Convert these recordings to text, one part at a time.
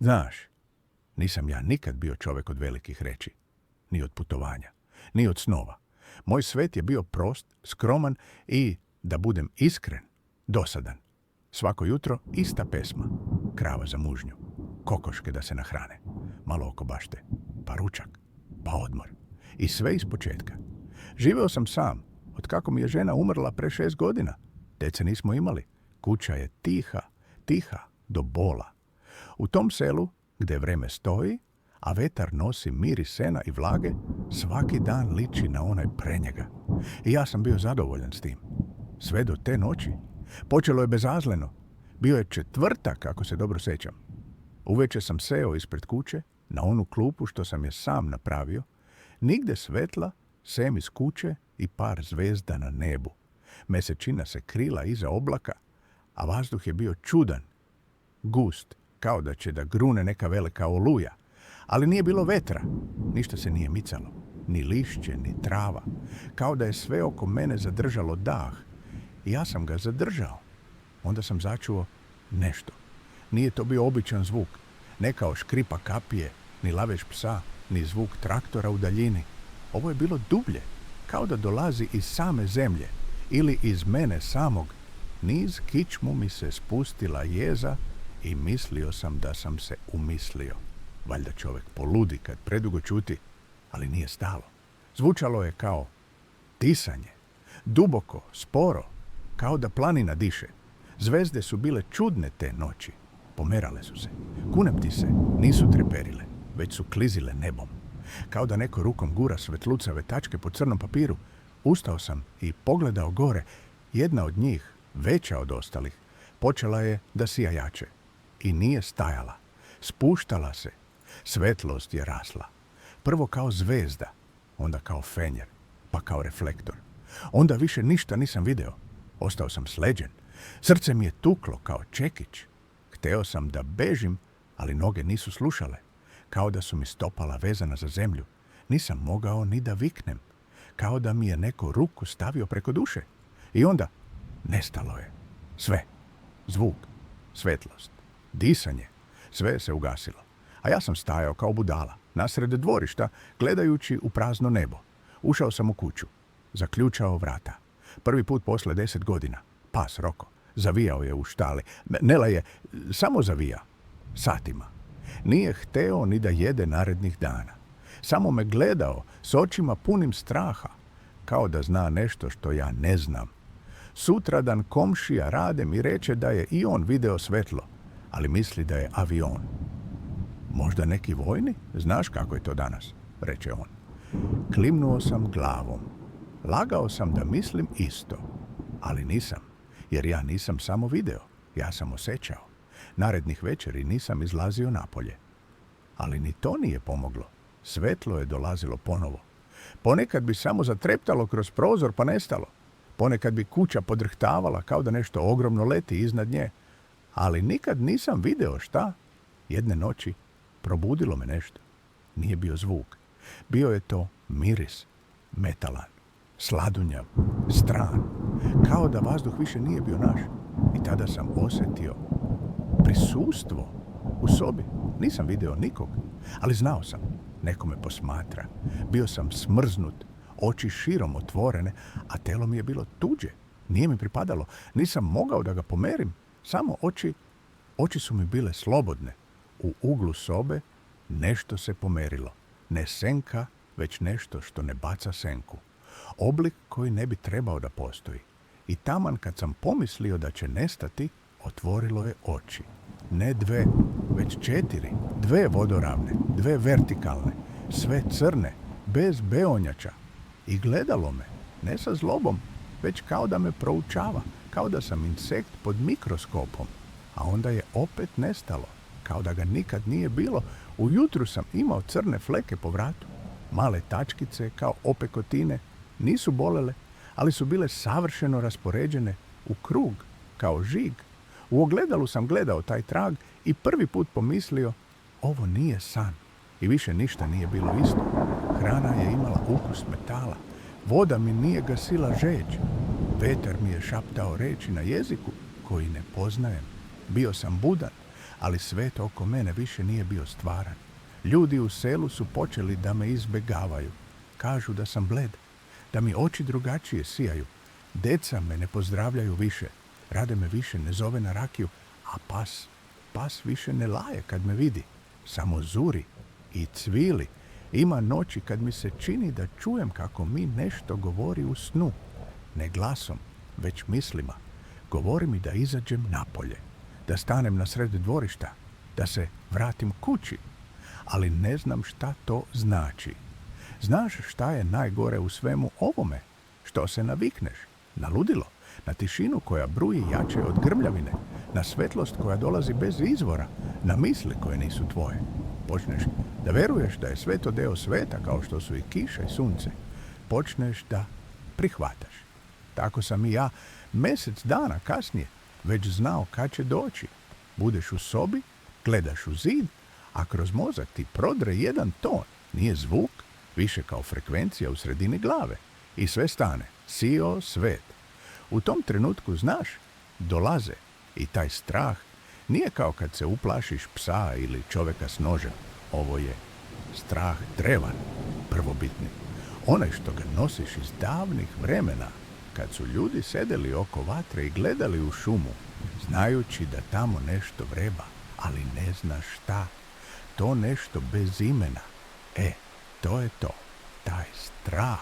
Znaš, nisam ja nikad bio čovjek od velikih reči, ni od putovanja, ni od snova. Moj svet je bio prost, skroman i, da budem iskren, dosadan. Svako jutro ista pesma, krava za mužnju, kokoške da se nahrane, malo oko bašte, pa ručak, pa odmor. I sve iz početka. Živeo sam sam, od kako mi je žena umrla pre 6 godina. Dece nismo imali. Kuća je tiha do bola. U tom selu, gdje vreme stoji, a vetar nosi miris sena i vlage, svaki dan liči na onaj pre njega. I ja sam bio zadovoljan s tim. Sve do te noći. Počelo je bezazleno. Bio je četvrtak, ako se dobro sjećam. Uveče sam seo ispred kuće, na onu klupu što sam je sam napravio, nigde svetla, sem iz kuće i par zvezda na nebu. Mesečina se krila iza oblaka, a vazduh je bio čudan, gust, kao da će da grune neka velika oluja. Ali nije bilo vetra, ništa se nije micalo, ni lišće, ni trava, kao da je sve oko mene zadržalo dah. I ja sam ga zadržao. Onda sam začuo nešto. Nije to bio običan zvuk, ne kao škripa kapije, ni lavež psa, ni zvuk traktora u daljini. Ovo je bilo dublje, kao da dolazi iz same zemlje ili iz mene samog. Niz kičmu mi se spustila jeza i mislio sam da sam se umislio. Valjda čovjek poludi kad predugo čuti, ali nije stalo. Zvučalo je kao tisanje, duboko, sporo, kao da planina diše. Zvezde su bile čudne te noći. Pomerale su se. Kunem ti se, nisu treperile, već su klizile nebom. Kao da neko rukom gura svetlucave tačke po crnom papiru. Ustao sam i pogledao gore. Jedna od njih, veća od ostalih, počela je da sija jače. I nije stajala. Spuštala se. Svetlost je rasla. Prvo kao zvezda, onda kao fenjer, pa kao reflektor. Onda više ništa nisam video. Ostao sam sleđen. Srce mi je tuklo kao čekić. Hteo sam da bežim, ali noge nisu slušale. Kao da su mi stopala vezana za zemlju. Nisam mogao ni da viknem. Kao da mi je neko ruku stavio preko duše. I onda nestalo je. Sve. Zvuk, svetlost, disanje. Sve se ugasilo. A ja sam stajao kao budala, nasred dvorišta, gledajući u prazno nebo. Ušao sam u kuću. Zaključao vrata. Prvi put posle 10 godina. Pas Roko. Zavijao je u štali. Nela je samo zavija. Satima. Nije hteo ni da jede narednih dana. Samo me gledao s očima punim straha, kao da zna nešto što ja ne znam. Sutradan komšija Rade mi reče da je i on video svetlo, ali misli da je avion. Možda neki vojni? Znaš kako je to danas, reče on. Klimnuo sam glavom. Lagao sam da mislim isto, ali nisam, jer ja nisam samo video, ja sam osjećao. Narednih večeri nisam izlazio napolje. Ali ni to nije pomoglo. Svetlo je dolazilo ponovo. Ponekad bi samo zatreptalo kroz prozor pa nestalo. Ponekad bi kuća podrhtavala kao da nešto ogromno leti iznad nje. Ali nikad nisam video šta. Jedne noći probudilo me nešto. Nije bio zvuk. Bio je to miris, metalan, sladunjav, stran. Kao da vazduh više nije bio naš. I tada sam osjetio prisustvo u sobi. Nisam video nikog, ali znao sam. Neko me posmatra. Bio sam smrznut, oči širom otvorene, a telo mi je bilo tuđe. Nije mi pripadalo. Nisam mogao da ga pomerim. Samo oči su mi bile slobodne. U uglu sobe nešto se pomerilo. Ne senka, već nešto što ne baca senku. Oblik koji ne bi trebao da postoji. I taman kad sam pomislio da će nestati, otvorilo je oči. Ne 2, već 4. 2 vodoravne, 2 vertikalne, sve crne, bez beonjača. I gledalo me, ne sa zlobom, već kao da me proučava, kao da sam insekt pod mikroskopom. A onda je opet nestalo, kao da ga nikad nije bilo. Ujutru sam imao crne fleke po vratu. Male tačkice, kao opekotine, nisu bolele, ali su bile savršeno raspoređene u krug, kao žig. U ogledalu sam gledao taj trag i prvi put pomislio, ovo nije san. I više ništa nije bilo isto. Hrana je imala ukus metala. Voda mi nije gasila žeđ. Vetar mi je šaptao reči na jeziku koji ne poznajem. Bio sam budan, ali svet oko mene više nije bio stvaran. Ljudi u selu su počeli da me izbegavaju. Kažu da sam bled, da mi oči drugačije sijaju. Deca me ne pozdravljaju više, Rade me više ne zove na rakiju, a pas više ne laje kad me vidi. Samo zuri i cvili. Ima noći kad mi se čini da čujem kako mi nešto govori u snu. Ne glasom, već mislima. Govori mi da izađem napolje, da stanem na sred dvorišta, da se vratim kući. Ali ne znam šta to znači. Znaš šta je najgore u svemu ovome? Što se navikneš? Na ludilo, na tišinu koja bruji jače od grmljavine, na svetlost koja dolazi bez izvora, na misli koje nisu tvoje. Počneš da veruješ da je sve to deo sveta kao što su i kiša i sunce. Počneš da prihvataš. Tako sam i ja mjesec dana kasnije već znao kad će doći. Budeš u sobi, gledaš u zid, a kroz mozak ti prodre jedan ton. Nije zvuk, više kao frekvencija u sredini glave. I sve stane, sio svet. U tom trenutku znaš, dolaze. I taj strah nije kao kad se uplašiš psa ili čovjeka s nožem. Ovo je strah drevan, prvobitni. Onaj što ga nosiš iz davnih vremena, kad su ljudi sedeli oko vatre i gledali u šumu, znajući da tamo nešto vreba, ali ne znaš šta. To nešto bez imena. To je to. Taj strah.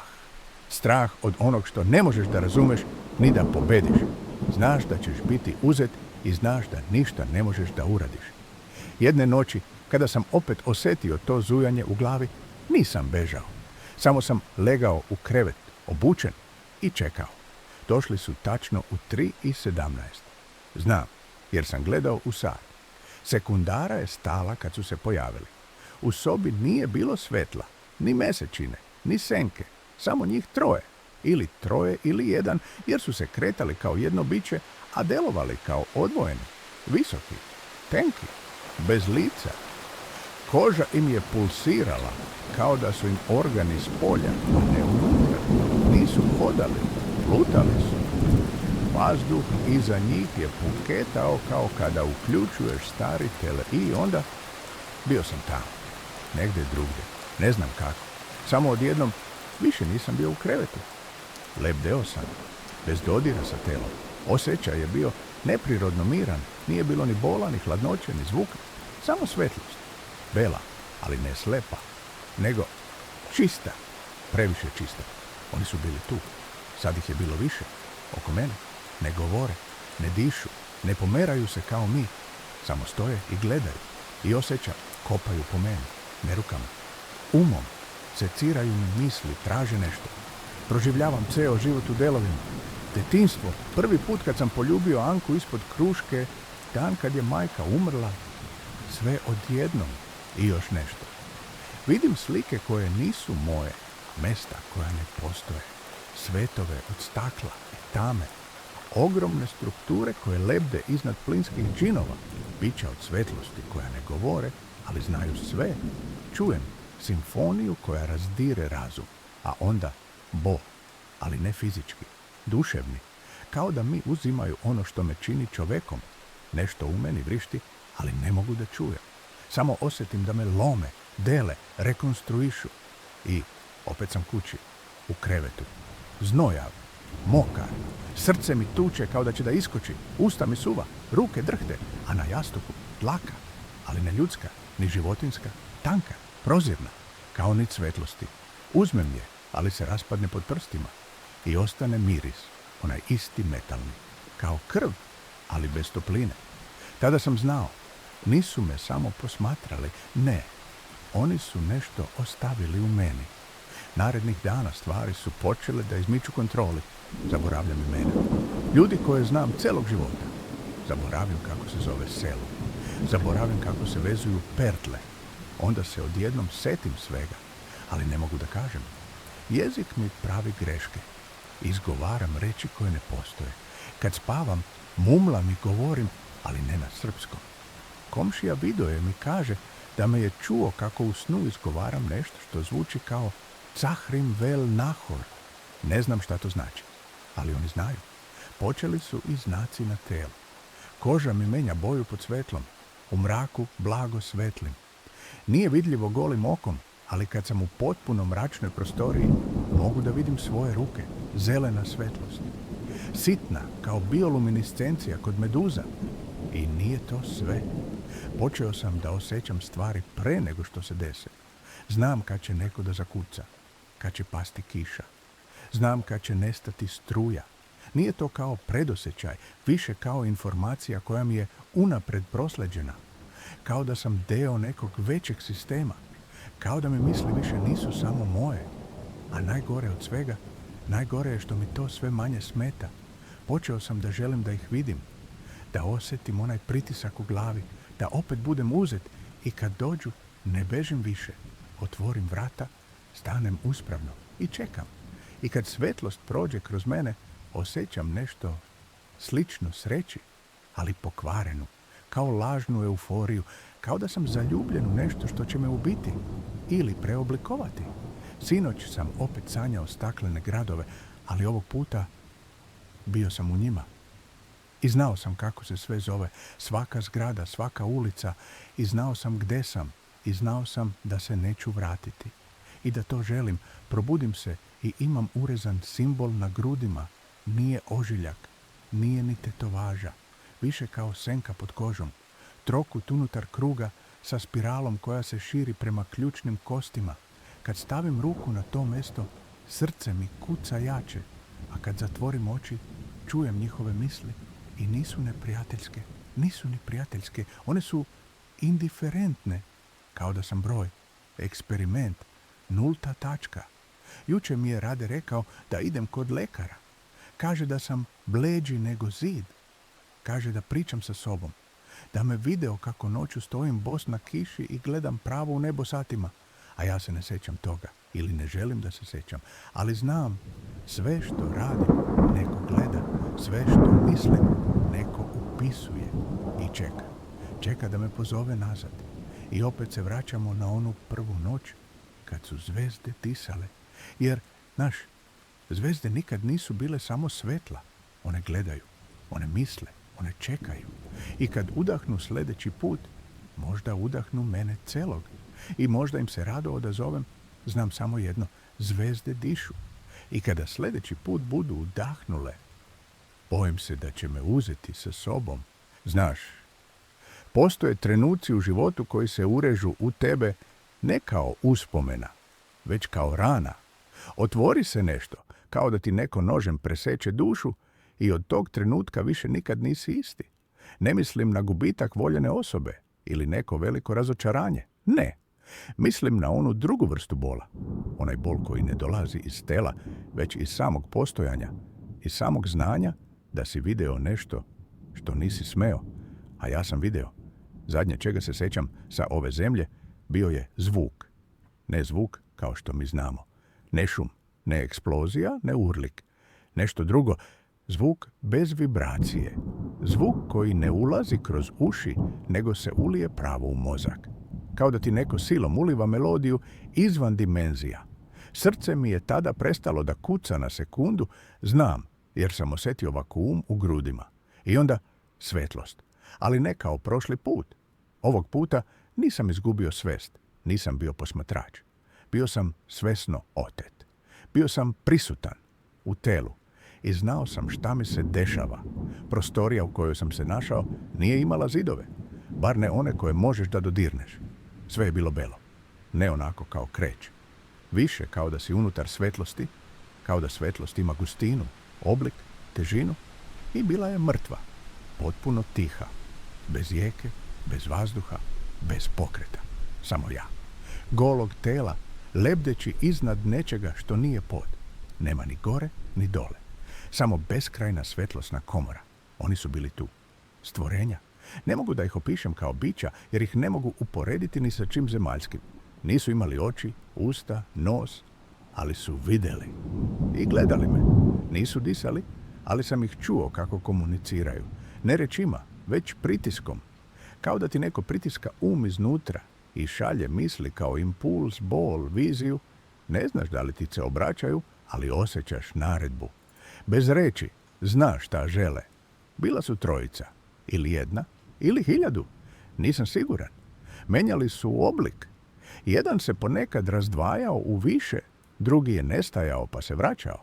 Strah od onog što ne možeš da razumeš ni da pobediš. Znaš da ćeš biti uzet i znaš da ništa ne možeš da uradiš. Jedne noći, kada sam opet osjetio to zujanje u glavi, nisam bežao. Samo sam legao u krevet, obučen i čekao. Došli su tačno u 3:17. Znam, jer sam gledao u sat. Sekundara je stala kad su se pojavili. U sobi nije bilo svetla, ni mesečine, ni senke, samo njih troje ili jedan, jer su se kretali kao jedno biće, a delovali kao odvojeni, visoki, tenki, bez lica. Koža im je pulsirala, kao da su im organi s polja, ne unutra. Nisu hodali, lutali su. Vazduh iza njih je puketao kao kada uključuješ stari i onda bio sam tamo, negdje drugdje, ne znam kako. Samo odjednom više nisam bio u krevetu. Lebdeo sam, bez dodira sa telom. Osjećaj je bio neprirodno miran, nije bilo ni bola, ni hladnoće, ni zvuka, samo svetlost. Bela, ali ne slepa, nego čista, previše čista. Oni su bili tu, sad ih je bilo više, oko mene. Ne govore, ne dišu, ne pomeraju se kao mi, samo stoje i gledaju i osjećaju, kopaju po meni, ne rukama. Umom seciraju mi misli, traže nešto. Proživljavam ceo život u delovima. Detinjstvo, prvi put kad sam poljubio Anku ispod kruške, dan kad je majka umrla, sve odjednom i još nešto. Vidim slike koje nisu moje, mesta koja ne postoje, svetove od stakla i tame, ogromne strukture koje lebde iznad plinskih džinova, bića od svetlosti koja ne govore, ali znaju sve. Čujem simfoniju koja razdire razum, a onda bol, ali ne fizički, duševni, kao da mi uzimaju ono što me čini čovekom. Nešto u meni vrišti, ali ne mogu da čujem. Samo osjetim da me lome, dele, rekonstruišu. I opet sam kući, u krevetu, znojav, mokar, srce mi tuče kao da će da iskoči, usta mi suva, ruke drhte, a na jastuku dlaka, ali ne ljudska, ni životinska, tanka, prozirna, kao nit svetlosti. Uzmem je, ali se raspadne pod prstima i ostane miris, onaj isti metalni, kao krv, ali bez topline. Tada sam znao, nisu me samo posmatrali, ne, oni su nešto ostavili u meni. Narednih dana stvari su počele da izmiču kontroli. Zaboravljam imena. Ljudi koje znam celog života. Zaboravim kako se zove selo. Zaboravim kako se vezuju pertle. Onda se odjednom setim svega, ali ne mogu da kažem. Jezik mi pravi greške. Izgovaram reči koje ne postoje. Kad spavam, mumlam i govorim, ali ne na srpskom. Komšija Vidoje mi kaže da me je čuo kako u snu izgovaram nešto što zvuči kao Cahrim vel nahor. Ne znam šta to znači, ali oni znaju. Počeli su i znaci na telu. Koža mi menja boju pod svetlom. U mraku blago svetlim. Nije vidljivo golim okom, ali kad sam u potpuno mračnoj prostoriji, mogu da vidim svoje ruke, zelena svetlost. Sitna, kao bioluminiscencija kod meduza. I nije to sve. Počeo sam da osjećam stvari pre nego što se dese. Znam kad će neko da zakuca, kad će pasti kiša. Znam kad će nestati struja. Nije to kao predosjećaj, više kao informacija koja mi je unapred prosleđena. Kao da sam deo nekog većeg sistema. Kao da me misli više nisu samo moje. A najgore od svega, najgore je što mi to sve manje smeta. Počeo sam da želim da ih vidim, da osjetim onaj pritisak u glavi, da opet budem uzet i kad dođu ne bežim više. Otvorim vrata, stanem uspravno i čekam. I kad svetlost prođe kroz mene, osjećam nešto slično sreći, ali pokvarenu, kao lažnu euforiju, kao da sam zaljubljen u nešto što će me ubiti ili preoblikovati. Sinoć sam opet sanjao staklene gradove, ali ovog puta bio sam u njima. I znao sam kako se sve zove, svaka zgrada, svaka ulica, i znao sam gde sam, i znao sam da se neću vratiti. I da to želim, probudim se i imam urezan simbol na grudima. Nije ožiljak, nije ni tetovaža, više kao senka pod kožom. Trokut unutar kruga sa spiralom koja se širi prema ključnim kostima. Kad stavim ruku na to mesto, srce mi kuca jače, a kad zatvorim oči, čujem njihove misli i nisu neprijateljske, nisu ni prijateljske, one su indiferentne, kao da sam broj, eksperiment, nulta tačka. Juče mi je Rade rekao da idem kod lekara. Kaže da sam bleđi nego zid. Kaže da pričam sa sobom. Da me video kako noću stojim bos na kiši i gledam pravo u nebo satima. A ja se ne sjećam toga. Ili ne želim da se sjećam. Ali znam, sve što radim, neko gleda. Sve što mislim, neko upisuje. I čeka. Čeka da me pozove nazad. I opet se vraćamo na onu prvu noć kad su zvezde disale. Jer, znaš, zvezde nikad nisu bile samo svetla. One gledaju, one misle, one čekaju. I kad udahnu sljedeći put, možda udahnu mene celog. I možda im se rado odazovem, znam samo jedno, zvezde dišu. I kada sljedeći put budu udahnule, bojim se da će me uzeti sa sobom. Znaš, postoje trenuci u životu koji se urežu u tebe ne kao uspomena, već kao rana. Otvori se nešto, kao da ti neko nožem preseče dušu i od tog trenutka više nikad nisi isti. Ne mislim na gubitak voljene osobe ili neko veliko razočaranje. Ne. Mislim na onu drugu vrstu bola. Onaj bol koji ne dolazi iz tela, već iz samog postojanja, iz samog znanja da si video nešto što nisi smeo. A ja sam video. Zadnje čega se sjećam sa ove zemlje bio je zvuk. Ne zvuk kao što mi znamo. Ne šum, ne eksplozija, ne urlik. Nešto drugo, zvuk bez vibracije. Zvuk koji ne ulazi kroz uši, nego se ulije pravo u mozak. Kao da ti neko silom uliva melodiju izvan dimenzija. Srce mi je tada prestalo da kuca na sekundu, znam, jer sam osjetio vakuum u grudima. I onda svetlost. Ali ne kao prošli put. Ovog puta nisam izgubio svest, nisam bio posmatrač. Bio sam svesno otet. Bio sam prisutan u telu i znao sam šta mi se dešava. Prostorija u kojoj sam se našao nije imala zidove, bar ne one koje možeš da dodirneš. Sve je bilo belo, ne onako kao kreć. Više kao da si unutar svetlosti, kao da svetlost ima gustinu, oblik, težinu i bila je mrtva, potpuno tiha, bez jeke, bez vazduha, bez pokreta. Samo ja. Golog tela, lebdeći iznad nečega što nije pod. Nema ni gore, ni dole. Samo beskrajna svetlosna komora. Oni su bili tu. Stvorenja. Ne mogu da ih opišem kao bića, jer ih ne mogu uporediti ni sa čim zemaljskim. Nisu imali oči, usta, nos, ali su vidjeli. I gledali me. Nisu disali, ali sam ih čuo kako komuniciraju. Ne rečima, već pritiskom. Kao da ti neko pritiska iznutra i šalje misli kao impuls, bol, viziju. Ne znaš da li ti se obraćaju, ali osjećaš naredbu. Bez reči, znaš šta žele. Bila su trojica, ili jedna, ili 1000. Nisam siguran. Menjali su oblik. Jedan se ponekad razdvajao u više, drugi je nestajao pa se vraćao.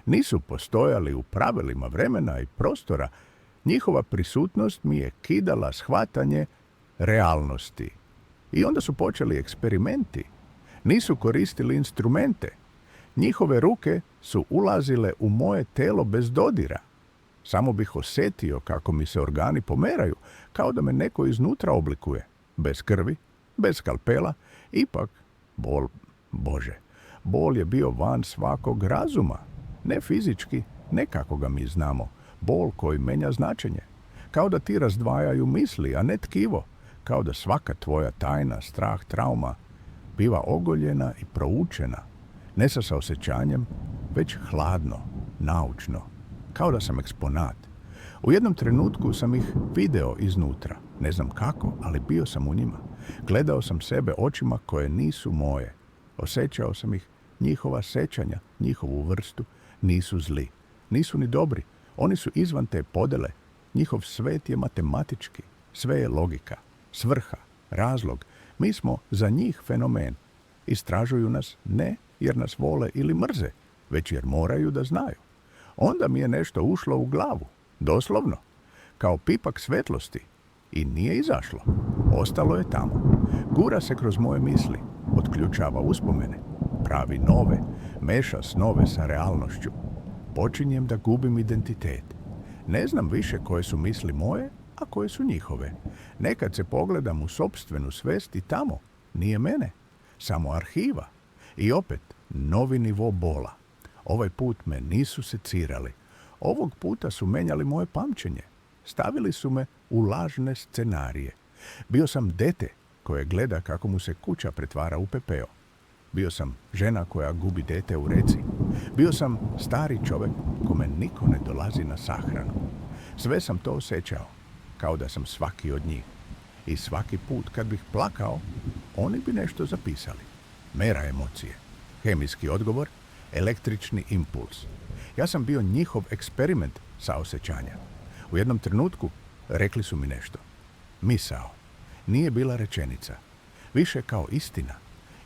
Nisu postojali u pravilima vremena i prostora. Njihova prisutnost mi je kidala shvatanje realnosti. I onda su počeli eksperimenti. Nisu koristili instrumente. Njihove ruke su ulazile u moje telo bez dodira. Samo bih osjetio kako mi se organi pomeraju, kao da me neko iznutra oblikuje. Bez krvi, bez skalpela, ipak bol je bio van svakog razuma. Ne fizički, ne kako ga mi znamo. Bol koji menja značenje. Kao da ti razdvajaju misli, a ne tkivo. Kao da svaka tvoja tajna, strah, trauma biva ogoljena i proučena. Ne sa osjećanjem, već hladno, naučno. Kao da sam eksponat. U jednom trenutku sam ih video iznutra. Ne znam kako, ali bio sam u njima. Gledao sam sebe očima koje nisu moje. Osjećao sam ih, njihova sećanja, njihovu vrstu. Nisu zli. Nisu ni dobri. Oni su izvan te podele. Njihov svet je matematički. Sve je logika, svrha, razlog. Mi smo za njih fenomen. Istražuju nas ne jer nas vole ili mrze, već jer moraju da znaju. Onda mi je nešto ušlo u glavu. Doslovno. Kao pipak svetlosti. I nije izašlo. Ostalo je tamo. Gura se kroz moje misli. Otključava uspomene. Pravi nove. Meša snove sa realnošću. Počinjem da gubim identitet. Ne znam više koje su misli moje, a koje su njihove. Nekad se pogledam u sopstvenu svest i tamo. Nije mene. Samo arhiva. I opet, novi nivo bola. Ovaj put me nisu secirali. Ovog puta su menjali moje pamćenje. Stavili su me u lažne scenarije. Bio sam dete koje gleda kako mu se kuća pretvara u pepeo. Bio sam žena koja gubi dete u reci. Bio sam stari čovjek kome niko ne dolazi na sahranu. Sve sam to osjećao, kao da sam svaki od njih. I svaki put kad bih plakao, oni bi nešto zapisali. Mera emocije, hemijski odgovor, električni impuls. Ja sam bio njihov eksperiment saosjećanja. U jednom trenutku rekli su mi nešto. Misao. Nije bila rečenica. Više kao istina.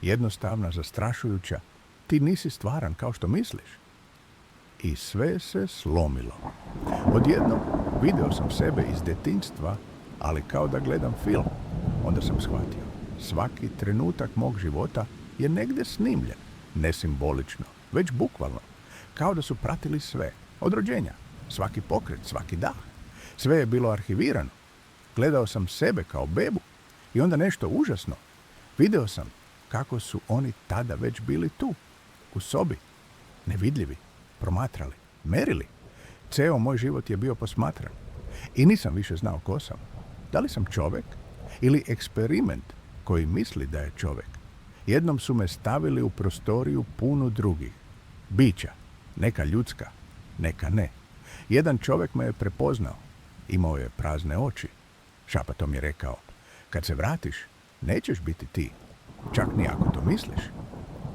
Jednostavna, zastrašujuća. Ti nisi stvaran kao što misliš. I sve se slomilo. Odjednom video sam sebe iz detinjstva, ali kao da gledam film. Onda sam shvatio. Svaki trenutak mog života je negdje snimljen. Ne simbolično, već bukvalno. Kao da su pratili sve. Od rođenja. Svaki pokret, svaki dah. Sve je bilo arhivirano. Gledao sam sebe kao bebu. I onda nešto užasno. Video sam kako su oni tada već bili tu. U sobi. Nevidljivi. Promatrali. Merili. Ceo moj život je bio posmatran. I nisam više znao ko sam. Da li sam čovjek? Ili eksperiment koji misli da je čovjek? Jednom su me stavili u prostoriju punu drugih. Bića. Neka ljudska. Neka ne. Jedan čovjek me je prepoznao. Imao je prazne oči. Šapatom je rekao, kad se vratiš, nećeš biti ti. Čak ni ako to misliš.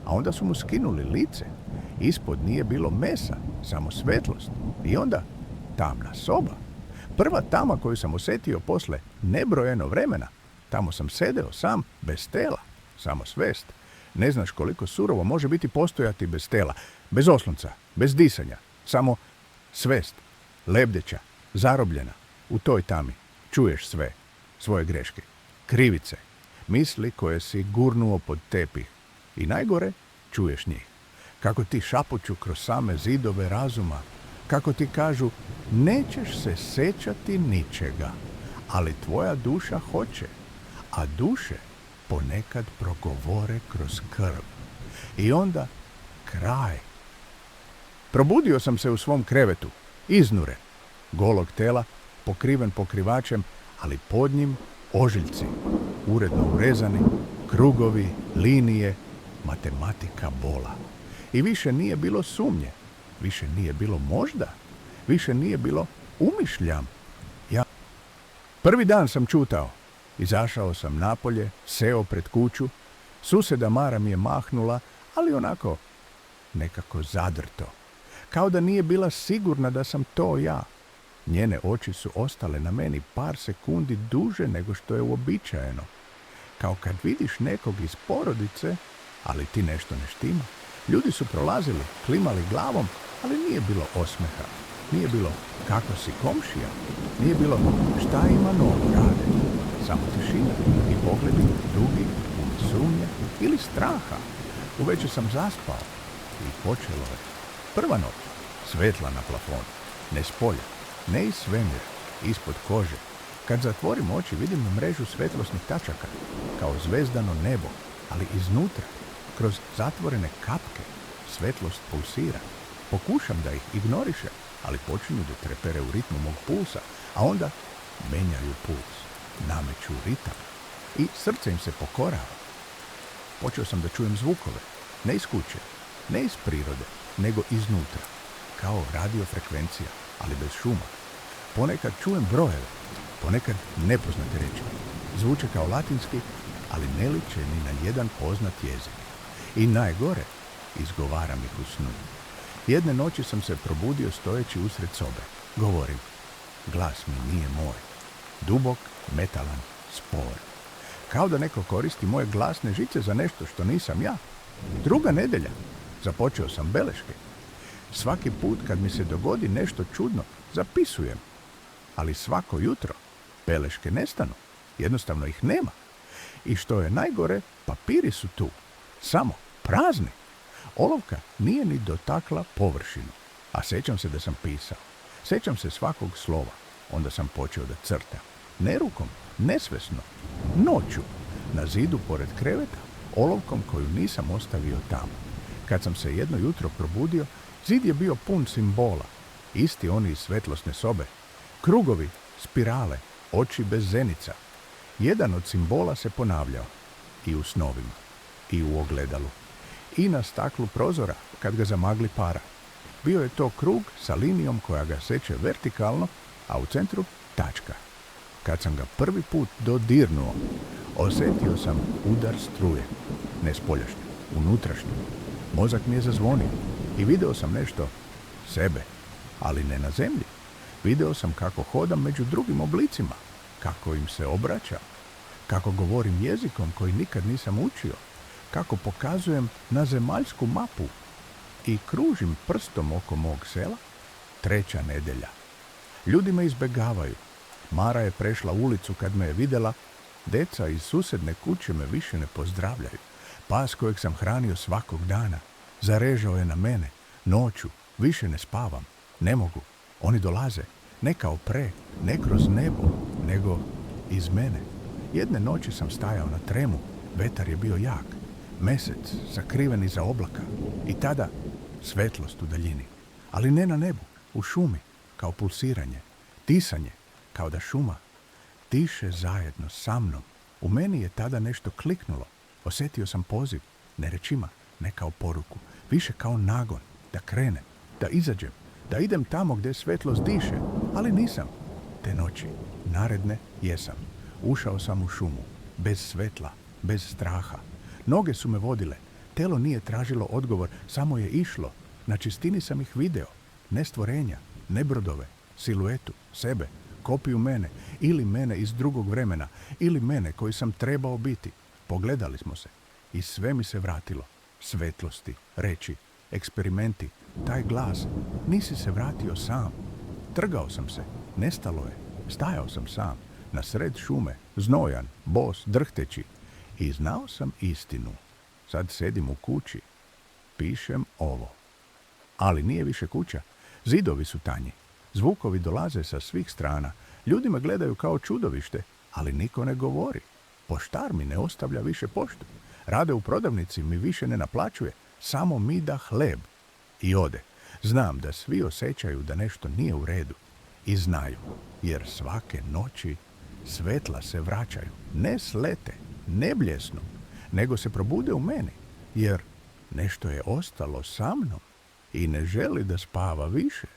A onda su mu skinuli lice. Ispod nije bilo mesa, samo svetlost. I onda tamna soba. Prva tama koju sam osjetio posle nebrojeno vremena. Tamo sam sedeo sam, bez tela. Samo svest. Ne znaš koliko surovo može biti postojati bez tela. Bez oslonca, bez disanja. Samo svest. Lebdeća, zarobljena. U toj tami čuješ sve. Svoje greške. Krivice. Misli koje si gurnuo pod tepih. I najgore, čuješ njih. Kako ti šapuću kroz same zidove razuma. Kako ti kažu, nećeš se sećati ničega. Ali tvoja duša hoće. A duše ponekad progovore kroz krv. I onda kraj. Probudio sam se u svom krevetu. Iznuren. Golog tela, pokriven pokrivačem, ali pod njim ožiljci. Uredno urezani, krugovi, linije, matematika bola. I više nije bilo sumnje. Više nije bilo možda. Više nije bilo umišljam. Prvi dan sam čutao. Izašao sam napolje, seo pred kuću. Suseda Mara mi je mahnula, ali onako nekako zadrto. Kao da nije bila sigurna da sam to ja. Njene oči su ostale na meni par sekundi duže nego što je uobičajeno. Kao kad vidiš nekog iz porodice, ali ti nešto ne štima. Ljudi su prolazili, klimali glavom, ali nije bilo osmeha. Nije bilo kako si komšija. Nije bilo šta ima novo rade. Samo tišina i pogledi dugi, puni sumnje ili straha. Uveče sam zaspao i počelo je. Prva noć, svetla na plafonu, ne s polja, ne iz svemira, ispod kože. Kad zatvorim oči vidim na mrežu svetlosnih tačaka, kao zvezdano nebo, ali iznutra, kroz zatvorene kapke, svetlost pulsira. Pokušam da ih ignorišem, ali počinju da trepere u ritmu mog pulsa, a onda menjaju puls, nameću ritam i srce im se pokorava. Počeo sam da čujem zvukove, ne iz kuće, ne iz prirode, nego iznutra, kao radiofrekvencija, ali bez šuma. Ponekad čujem brojeve, ponekad nepoznate reči. Zvuče kao latinski, ali ne liče ni na jedan poznat jezik. I najgore, izgovaram ih u snu. Jedne noći sam se probudio stojeći usred sobe. Govorim, glas mi nije moj. Dubok, metalan, spor. Kao da neko koristi moje glasne žice za nešto što nisam ja. Druga nedelja. Započeo sam beleške. Svaki put kad mi se dogodi nešto čudno, zapisujem. Ali svako jutro beleške nestanu. Jednostavno ih nema. I što je najgore, papiri su tu. Samo prazni. Olovka nije ni dotakla površinu. A sjećam se da sam pisao. Sjećam se svakog slova. Onda sam počeo da crtam. Ne rukom, nesvesno. Noću. Na zidu pored kreveta, olovkom koju nisam ostavio tamo. Kad sam se jedno jutro probudio, zid je bio pun simbola. Isti oni iz svetlosne sobe. Krugovi, spirale, oči bez zenica. Jedan od simbola se ponavljao. I u snovima. I u ogledalu. I na staklu prozora, kad ga zamagli para. Bio je to krug sa linijom koja ga seče vertikalno, a u centru tačka. Kad sam ga prvi put dodirnuo, osjetio sam udar struje. Ne spoljašnje, unutrašnje. Mozak mi je zazvonio i video sam nešto sebe, ali ne na zemlji. Video sam kako hodam među drugim oblicima, kako im se obraćam, kako govorim jezikom koji nikad nisam učio, kako pokazujem na zemaljsku mapu i kružim prstom oko mog sela. 3. nedelja. Ljudi me izbegavaju. Mara je prešla ulicu kad me je vidjela. Deca iz susjedne kuće me više ne pozdravljaju. Pas kojeg sam hranio svakog dana zarežao je na mene. Noću više ne spavam. Ne mogu. Oni dolaze. Ne kao pre, ne kroz nebo, nego iz mene. Jedne noći sam stajao na tremu. Vetar je bio jak. Mesec sakriven iza oblaka. I tada svetlost u daljini. Ali ne na nebu, u šumi, kao pulsiranje. Tisanje, kao da šuma tiše zajedno sa mnom. U meni je tada nešto kliknulo. Osjetio sam poziv, ne rečima, ne kao poruku, više kao nagon, da krenem, da izađem, da idem tamo gdje svetlost diše, ali nisam. Te noći, naredne, jesam. Ušao sam u šumu, bez svetla, bez straha. Noge su me vodile, telo nije tražilo odgovor, samo je išlo. Na čistini sam ih video, ne stvorenja, ne brodove, siluetu, sebe, kopiju mene, ili mene iz drugog vremena, ili mene koji sam trebao biti. Pogledali smo se i sve mi se vratilo. Svetlosti, reči, eksperimenti, taj glas. Nisi se vratio sam. Trgao sam se, nestalo je. Stajao sam sam, na sred šume, znojan, bos, drhteći. I znao sam istinu. Sad sedim u kući. Pišem ovo. Ali nije više kuća. Zidovi su tanji. Zvukovi dolaze sa svih strana. Ljudi me gledaju kao čudovište, ali niko ne govori. Poštar mi ne ostavlja više poštu. Rade u prodavnici mi više ne naplaćuje. Samo mi da hleb. I ode. Znam da svi osjećaju da nešto nije u redu. I znaju, jer svake noći svetla se vraćaju. Ne slete, ne bljesnu, nego se probude u meni. Jer nešto je ostalo sa mnom i ne želi da spava više.